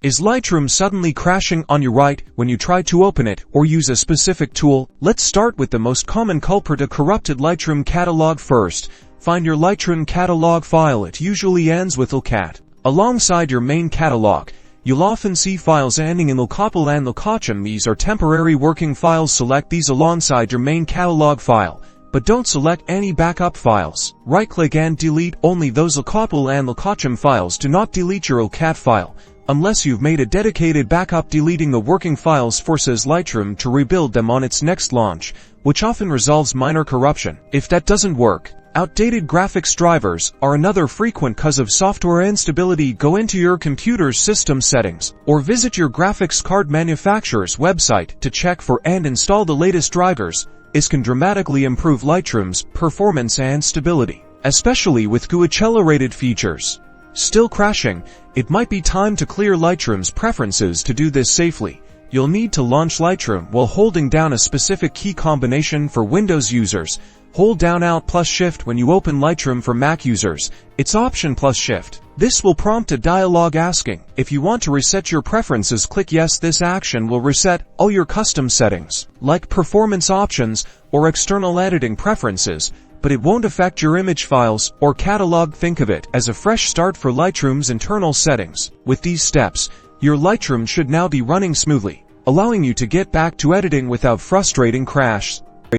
Is Lightroom suddenly crashing on you right when you try to open it or use a specific tool? Let's start with the most common culprit, a corrupted Lightroom catalog first. Find your Lightroom catalog file. It usually ends with lcat. Alongside your main catalog, you'll often see files ending in lcopl and lcochem. These are temporary working files. Select these alongside your main catalog file, but don't select any backup files. Right-click and delete only those lcopl and lcochem files. Do not delete your lcat file unless you've made a dedicated backup. Deleting the working files forces Lightroom to rebuild them on its next launch, which often resolves minor corruption. If that doesn't work, outdated graphics drivers are another frequent cause of software instability. Go into your computer's system settings or visit your graphics card manufacturer's website to check for and install the latest drivers. This can dramatically improve Lightroom's performance and stability, especially with accelerated features. Still crashing? It might be time to clear Lightroom's preferences. To do this safely, you'll need to launch Lightroom while holding down a specific key combination. For Windows users, hold down Alt plus Shift. When you open Lightroom for Mac users, it's Option plus Shift. This will prompt a dialog asking if you want to reset your preferences. Click Yes. This action will reset all your custom settings, like performance options or external editing preferences, but it won't affect your image files or catalog. Think of it as a fresh start for Lightroom's internal settings. With these steps, your Lightroom should now be running smoothly, allowing you to get back to editing without frustrating crashes.